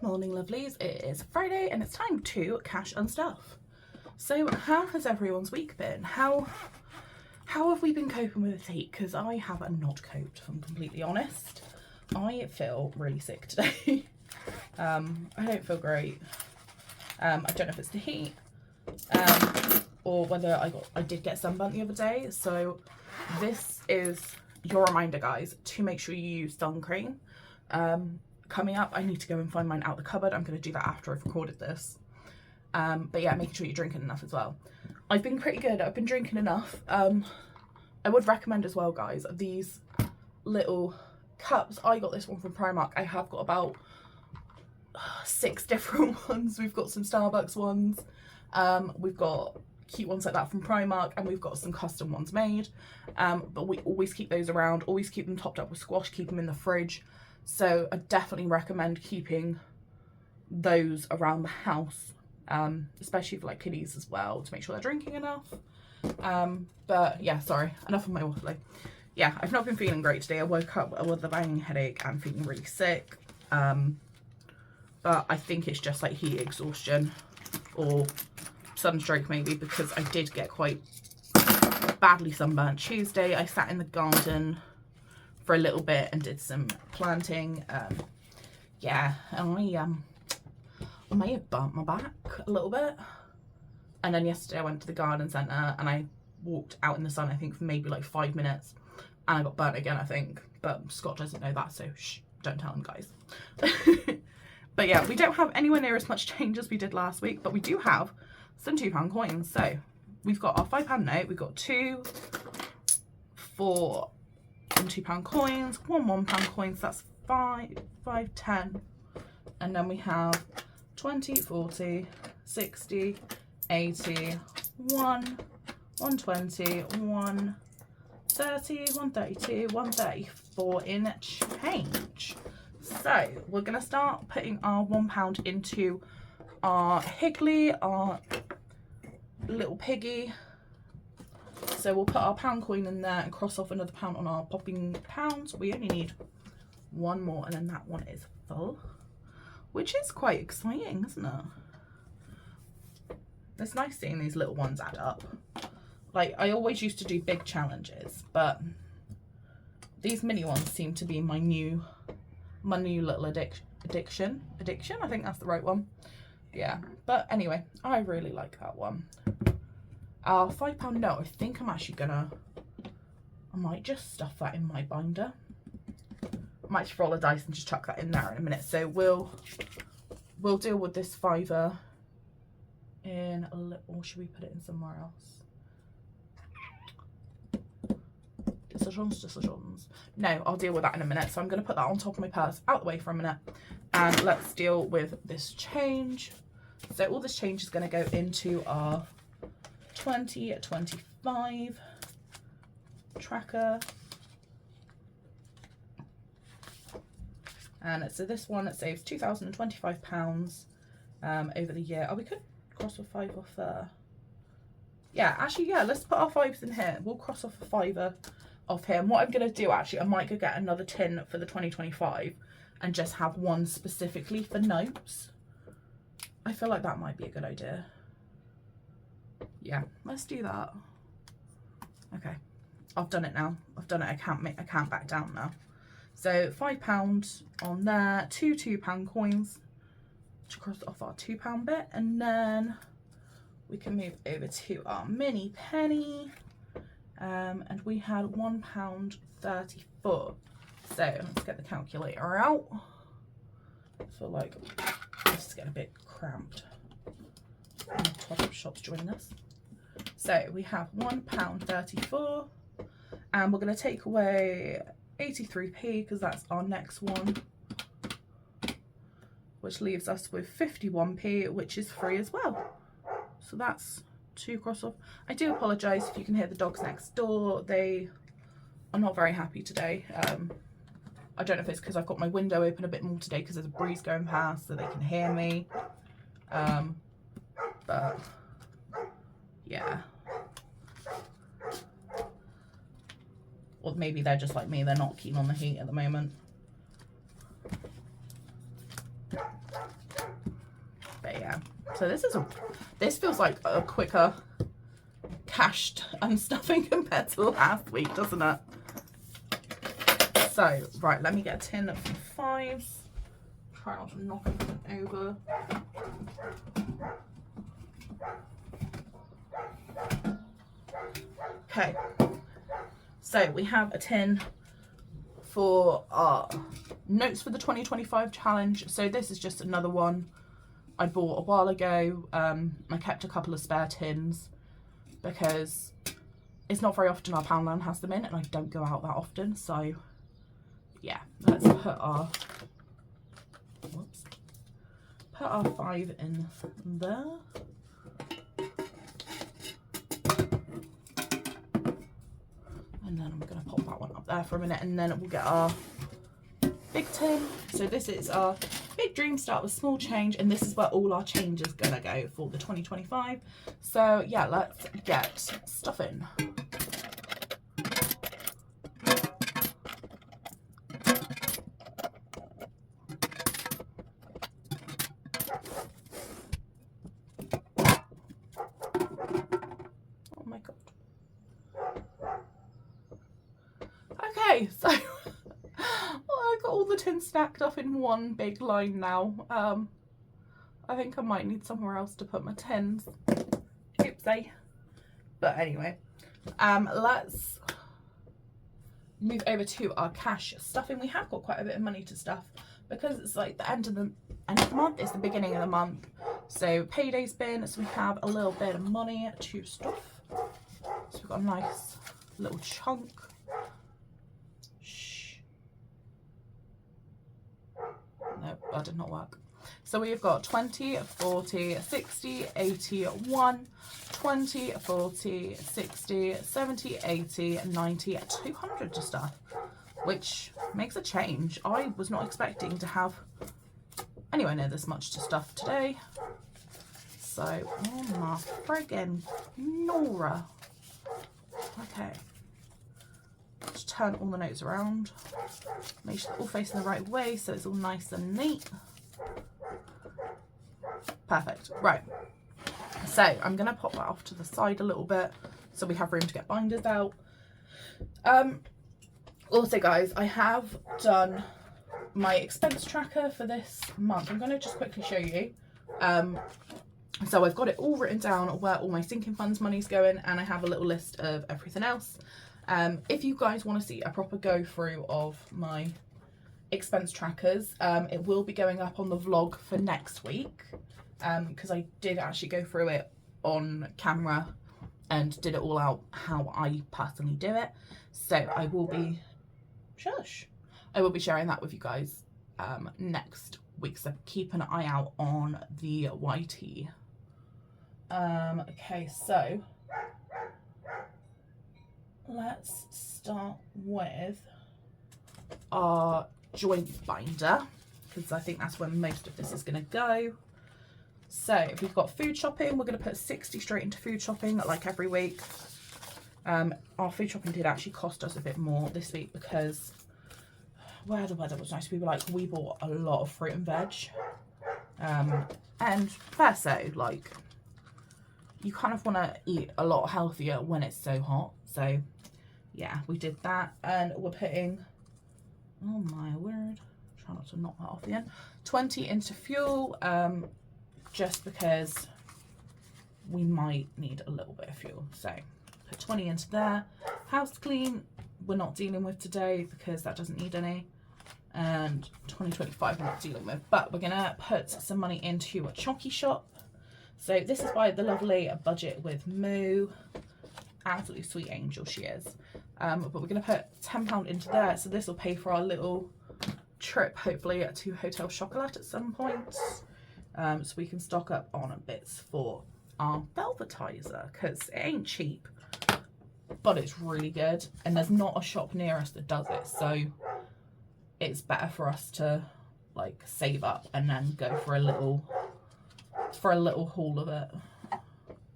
morning, lovelies. It is Friday and it's time to cash and stuff. So how has everyone's week been? How have we been coping with the heat? Because I have not coped, if I'm completely honest. I feel really sick today. I don't feel great. I don't know if it's the heat or whether I did get sunburnt the other day. So this is your reminder, guys, to make sure you use sun cream. Coming up, I need to go and find mine out the cupboard. I'm going to do that after I've recorded this. But yeah, making sure you're drinking enough as well. I've been pretty good. I've been drinking enough. I would recommend as well, guys, these little cups. I got this one from Primark. I have got about 6 different ones. We've got some Starbucks ones. We've got cute ones like that from Primark, and we've got some custom ones made. But we always keep those around. Always keep them topped up with squash. Keep them in the fridge. So I definitely recommend keeping those around the house, especially for like kiddies as well, to make sure they're drinking enough. But yeah, sorry, enough of my waffling. Yeah, I've not been feeling great today. I woke up with a banging headache and feeling really sick. But I think it's just like heat exhaustion or sunstroke maybe, because I did get quite badly sunburnt Tuesday. I sat in the garden for a little bit and did some planting. Yeah, and I may have burnt my back a little bit. And then yesterday I went to the garden centre and I walked out in the sun, I think for maybe like 5 minutes, and I got burnt again, I think. But Scott doesn't know that, so shh, don't tell him, guys. But yeah, we don't have anywhere near as much change as we did last week, but we do have some £2 coins. So we've got our £5 note, we've got 2, 4 and £2 coins, one £1 coins, that's 5, 10, and then we have 20, 40, 60, 80, 1, 120, 130, 132, 134 in change. So we're gonna start putting our £1 into our Higgly, our little piggy. So we'll put our £1 coin in there and cross off another £1 on our popping pounds. We only need one more and then that one is full, which is quite exciting, isn't it? It's nice seeing these little ones add up. Like, I always used to do big challenges, but these mini ones seem to be my new little addiction. I think that's the right one. Yeah, but anyway, I really like that one. Our £5 note, I think I'm actually gonna, I might just stuff that in my binder. I might just roll a dice and just chuck that in there in a minute. So we'll deal with this £5 in a little, or should we put it in somewhere else? Decisions. No, I'll deal with that in a minute. So I'm going to put that on top of my purse, out the way for a minute, and let's deal with this change. So all this change is going to go into our 2025 tracker. And so this one, it saves £2,025 over the year. Oh, we could cross a 5 off there. Yeah, actually, yeah, let's put our 5s in here. We'll cross off a £5 off here. And what I'm going to do, actually, I might go get another tin for the 2025 and just have one specifically for notes. I feel like that might be a good idea. Yeah, let's do that. Okay, I've done it now. I've done it. I can't back down now. So £5 on there, 2 £2 coins to cross off our £2 bit, and then we can move over to our mini penny, and we had £1.34. So let's get the calculator out. I feel like this is getting a bit cramped. Top-up shops join us. So we have £1.34, and we're going to take away 83p because that's our next one, which leaves us with 51p, which is free as well. So that's 2 cross off. I do apologise if you can hear the dogs next door. They are not very happy today. I don't know if it's because I've got my window open a bit more today because there's a breeze going past so they can hear me. But yeah. Or maybe they're just like me, they're not keen on the heat at the moment. But yeah, so this feels like a quicker cashed unstuffing compared to last week, doesn't it? So, right, let me get a tin of 5s. Try not to knock anything over. Okay, so we have a tin for our notes for the 2025 challenge. So this is just another one I bought a while ago. I kept a couple of spare tins because it's not very often our Poundland has them in, and I don't go out that often. So yeah, let's put our 5 in there. And then I'm going to pop that one up there for a minute, and then we'll get our big tin. So this is our big dream start with small change, and this is where all our change is going to go for the 2025. So yeah, let's get stuffing. Oh my god. Okay, so I've got all the tins stacked up in one big line now. I think I might need somewhere else to put my tins. Oopsie. But anyway, let's move over to our cash stuffing. We have got quite a bit of money to stuff because it's like the end of the month, it's the beginning of the month. So payday's been, so we have a little bit of money to stuff. So we've got a nice little chunk. No, that did not work. So we've got 20, 40, 60, 81, 20, 40, 60, 70, 80, 90, 200 to stuff, which makes a change. I was not expecting to have anywhere near this much to stuff today. So, oh my friggin' Nora. Okay. Just turn all the notes around. Make sure they're all facing the right way so it's all nice and neat. Perfect. Right. So I'm going to pop that off to the side a little bit so we have room to get binders out. Also, guys, I have done my expense tracker for this month. I'm going to just quickly show you. So I've got it all written down where all my sinking funds money's going, and I have a little list of everything else. If you guys want to see a proper go through of my expense trackers, it will be going up on the vlog for next week, because I did actually go through it on camera and did it all out how I personally do it. So I will be sharing that with you guys next week, so keep an eye out on the YT. Okay, so let's start with our joint binder, because I think that's where most of this is going to go. So if we've got food shopping, we're going to put 60 straight into food shopping like every week. Our food shopping did actually cost us a bit more this week because where the weather was nice, we bought a lot of fruit and veg, and fair so, like, you kind of want to eat a lot healthier when it's so hot. So yeah, we did that, and we're putting, oh my word, try not to knock that off the end, 20 into fuel, just because we might need a little bit of fuel. So put 20 into there. House clean, we're not dealing with today because that doesn't need any. And 2025 we're not dealing with, but we're gonna put some money into a Chonky shop. So this is by the lovely BudgetwithMoo. Absolutely sweet angel she is. But we're gonna put £10 into there, so this will pay for our little trip, hopefully, to Hotel Chocolat at some point. So we can stock up on bits for our velvetizer, because it ain't cheap, but it's really good, and there's not a shop near us that does it, so it's better for us to like save up and then go for a little haul of it,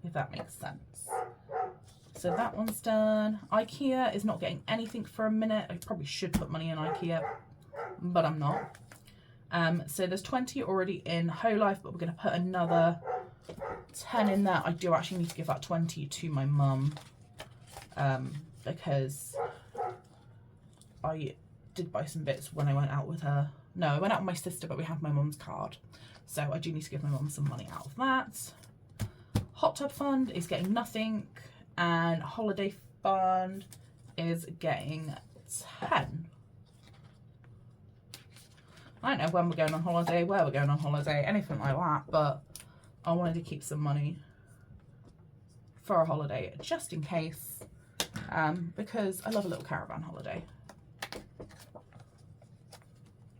if that makes sense. So that one's done. IKEA is not getting anything for a minute. I probably should put money in IKEA, but I'm not. So there's 20 already in Whole Life, but we're going to put another 10 in there. I do actually need to give that 20 to my mum, because I did buy some bits when I went out with her. No, I went out with my sister, but we have my mum's card. So I do need to give my mum some money out of that. Hot Tub Fund is getting nothing, and Holiday Fund is getting 10. I don't know when we're going on holiday, where we're going on holiday, anything like that, but I wanted to keep some money for a holiday just in case, because I love a little caravan holiday.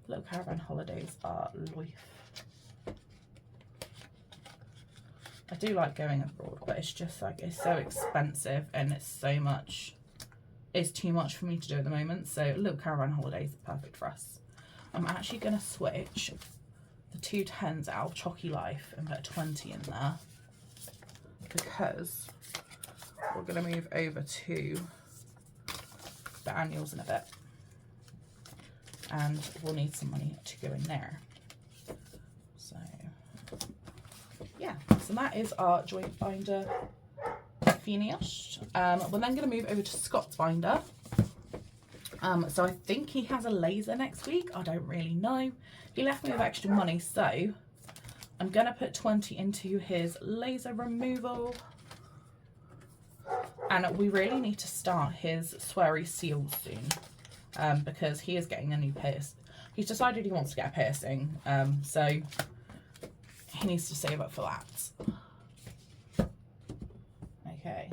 Little caravan holidays are life. I do like going abroad, but it's just like, it's so expensive and it's so much, it's too much for me to do at the moment. So little caravan holidays are perfect for us. I'm actually going to switch the 2 10s out of Chalky Life and put a 20 in there, because we're going to move over to the annuals in a bit, and we'll need some money to go in there. So yeah, so that is our joint binder finished. We're then going to move over to Scott's binder. So I think he has a laser next week. I don't really know. He left me with extra money, so I'm going to put 20 into his laser removal. And we really need to start his sweary seals soon, because he is getting a new piercing. He's decided he wants to get a piercing, so he needs to save up for that. Okay.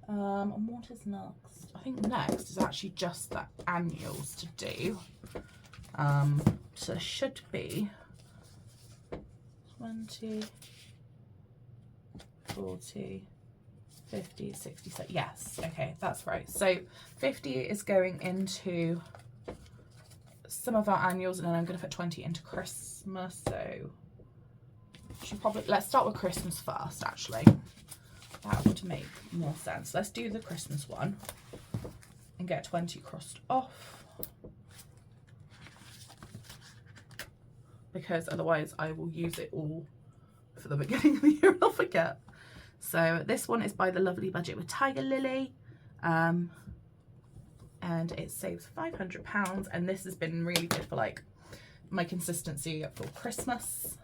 And what is next? I think next is actually just the annuals to do. So it should be 20, 40, 50, 60, so yes, okay, that's right. So 50 is going into some of our annuals, and then I'm going to put 20 into Christmas. So should probably, let's start with Christmas first, actually. That would make more sense. Let's do the Christmas one and get 20 crossed off, because otherwise I will use it all for the beginning of the year and I'll forget. So this one is by the lovely BudgetwithTigerLilly, and it saves £500, and this has been really good for like my consistency for Christmas.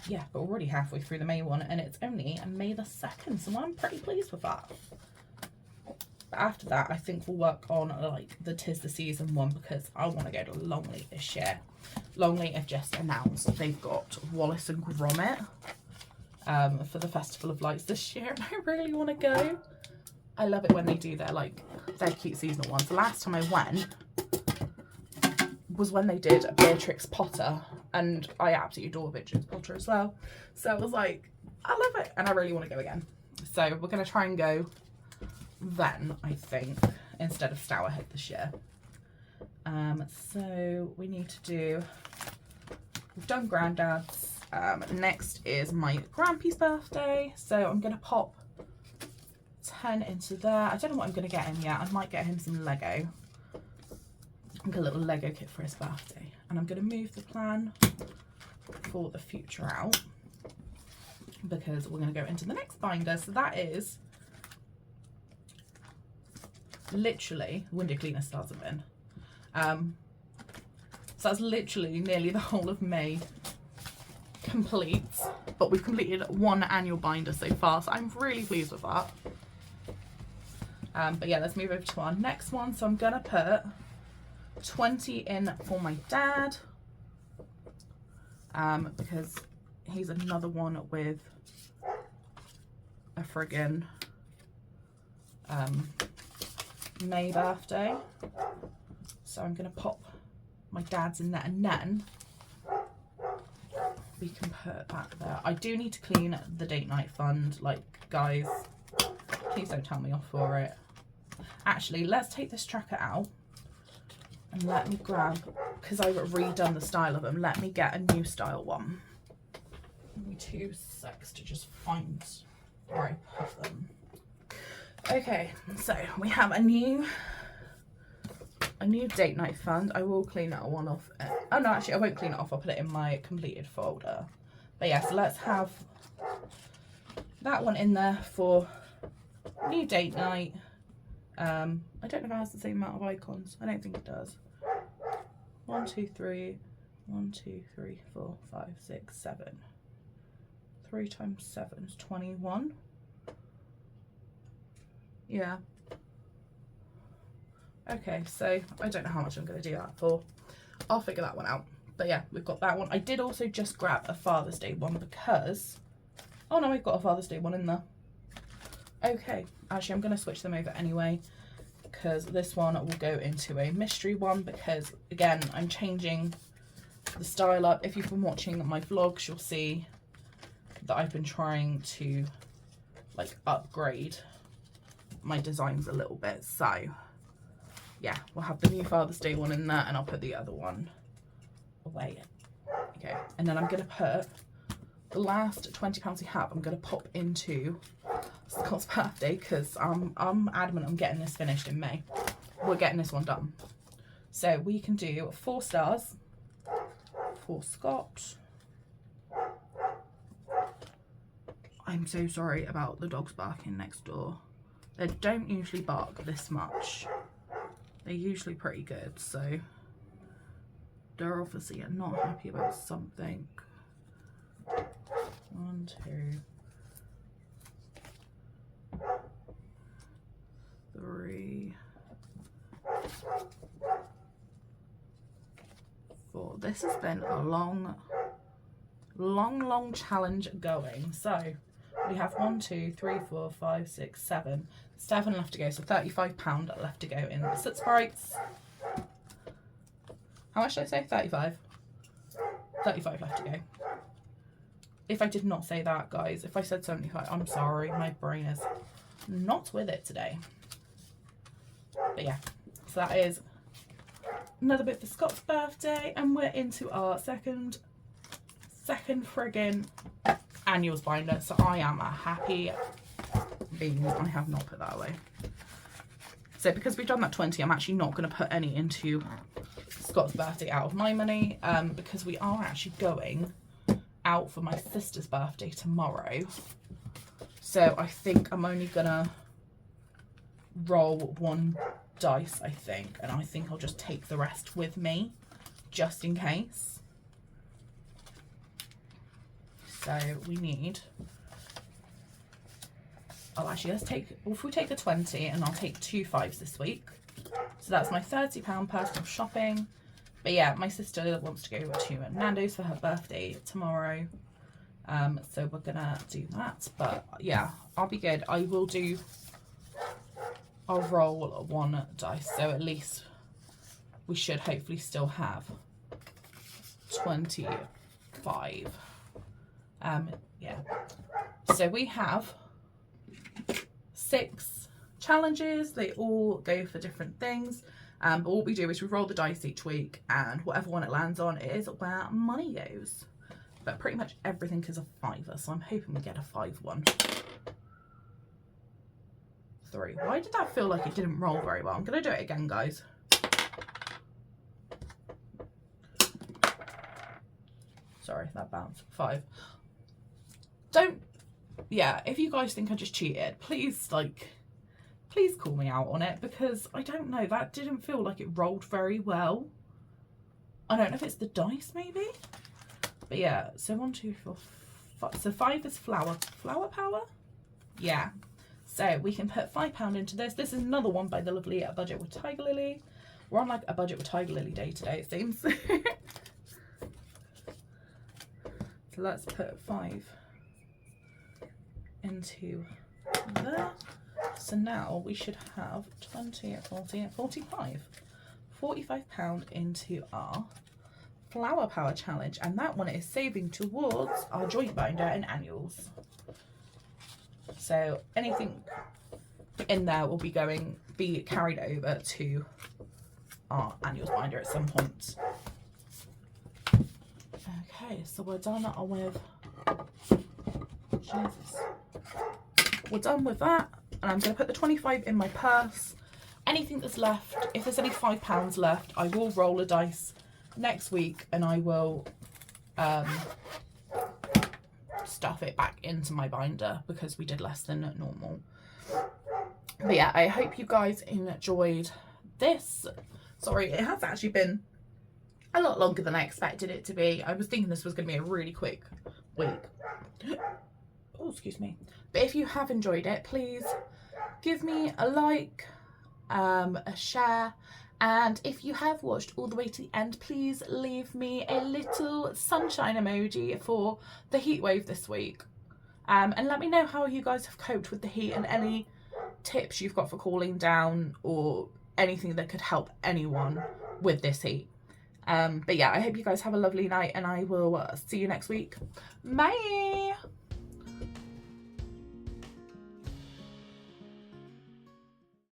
Yeah, but we're already halfway through the May one, and it's only May the 2nd, so I'm pretty pleased with that. But after that, I think we'll work on like the 'Tis the Season one, because I want to go to Longley this year. Longley have just announced they've got Wallace and Gromit for the Festival of Lights this year, and I really want to go. I love it when they do their cute seasonal ones. The last time I went was when they did Beatrix Potter, and I absolutely adore Beatrix Potter as well. So I was like, I love it, and I really want to go again. So we're going to try and go then, I think, instead of Stourhead this year. So we need to do, we've done Grandad's. Next is my Grampy's birthday, so I'm going to pop 10 into there. I don't know what I'm going to get him yet. I might get him some Lego. Like a little Lego kit for his birthday. And I'm going to move the plan for the future out, because we're going to go into the next binder. So that is literally, window cleaner starts a bin. So that's literally nearly the whole of May complete, but we've completed one annual binder so far, so I'm really pleased with that. But yeah, let's move over to our next one. So I'm going to put 20 in for my dad, because he's another one with a friggin' May birthday. So I'm going to pop my dad's in there, and then we can put that there. I do need to clean the date night fund. Like, guys, please don't tell me off for it. Actually, let's take this tracker out and let me grab, because I've redone the style of them, let me get a new style one. Give me 2 secs to just find where I put them. Okay, so we have a new a new date night fund. I will clean that one off. Oh no, actually I won't clean it off. I'll put it in my completed folder. But yeah, so let's have that one in there for new date night. I don't know if it has the same amount of icons. I don't think it does. 1, 2, 3. 1, 2, 3, 4, 5, 6, 7. 3 times 7 is 21. Yeah. Okay, so I don't know how much I'm going to do that for. I'll figure that one out. But yeah, we've got that one. I did also just grab a Father's Day one because... Oh no, we've got a Father's Day one in there. Okay, actually I'm going to switch them over anyway, because this one will go into a mystery one, because again, I'm changing the style up. If you've been watching my vlogs, you'll see that I've been trying to like upgrade my designs a little bit. So yeah, we'll have the new Father's Day one in there, and I'll put the other one away. Okay, and then I'm going to put the last £20 we have, I'm going to pop into Scott's birthday, because I'm adamant I'm getting this finished in May. We're getting this one done. So we can do 4 stars for Scott. I'm so sorry about the dogs barking next door. They don't usually bark this much. They're usually pretty good, so they're obviously not happy about something. 1, 2, 3, 4. This has been a long challenge going. So we have 1, 2, 3, 4, 5, 6, 7. 7 left to go, so £35 left to go in the Soot Sprites. How much did I say? 35. 35 left to go. If I did not say that, guys, if I said 75, I'm sorry, my brain is not with it today. But yeah, so that is another bit for Scott's birthday, and we're into our second friggin' annuals binder. So I am a happy beans. I have not put that away. So because we've done that 20, I'm actually not going to put any into Scott's birthday out of my money, because we are actually going out for my sister's birthday tomorrow. So I think I'm only gonna roll 1 dice, I think, and I think I'll just take the rest with me just in case. So we need, oh actually let's take, if we take a 20, and I'll take 2 5s this week, so that's my £30 personal shopping. But yeah, my sister wants to go to Nando's for her birthday tomorrow, so we're gonna do that. But yeah, I'll be good. I'll roll 1 dice, so at least we should hopefully still have 25. Yeah, so we have 6 challenges. They all go for different things. But what we do is we roll the dice each week, and whatever one it lands on is where money goes. But pretty much everything is a 5er, so I'm hoping we get a 5 one. 3. Why did that feel like it didn't roll very well? I'm going to do it again, guys. Sorry, that bounced. 5. Yeah, if you guys think I just cheated, please call me out on it, because I don't know, that didn't feel like it rolled very well. I don't know if it's the dice maybe, but yeah. So 1, 2, 4, 5. So 5 is flower power. Yeah, so we can put £5 into this. This is another one by the lovely Budget with Tiger Lily. We're on like a Budget with Tiger Lily day today, it seems. So let's put 5 into there. So now we should have 20, 40, 45. £45 into our flower power challenge, and that one is saving towards our joint binder and annuals. So anything in there will be carried over to our annuals binder at some point. Okay, so we're done with, Jesus, we're done with that. And I'm going to put the 25 in my purse, anything that's left, if there's any £5 left, I will roll a dice next week and I will stuff it back into my binder because we did less than normal. But yeah, I hope you guys enjoyed this. Sorry, it has actually been a lot longer than I expected it to be. I was thinking this was going to be a really quick week. Oh, excuse me. But if you have enjoyed it, please give me a like, a share, and if you have watched all the way to the end, please leave me a little sunshine emoji for the heat wave this week. And let me know how you guys have coped with the heat and any tips you've got for cooling down or anything that could help anyone with this heat. But yeah, I hope you guys have a lovely night and I will see you next week. Bye!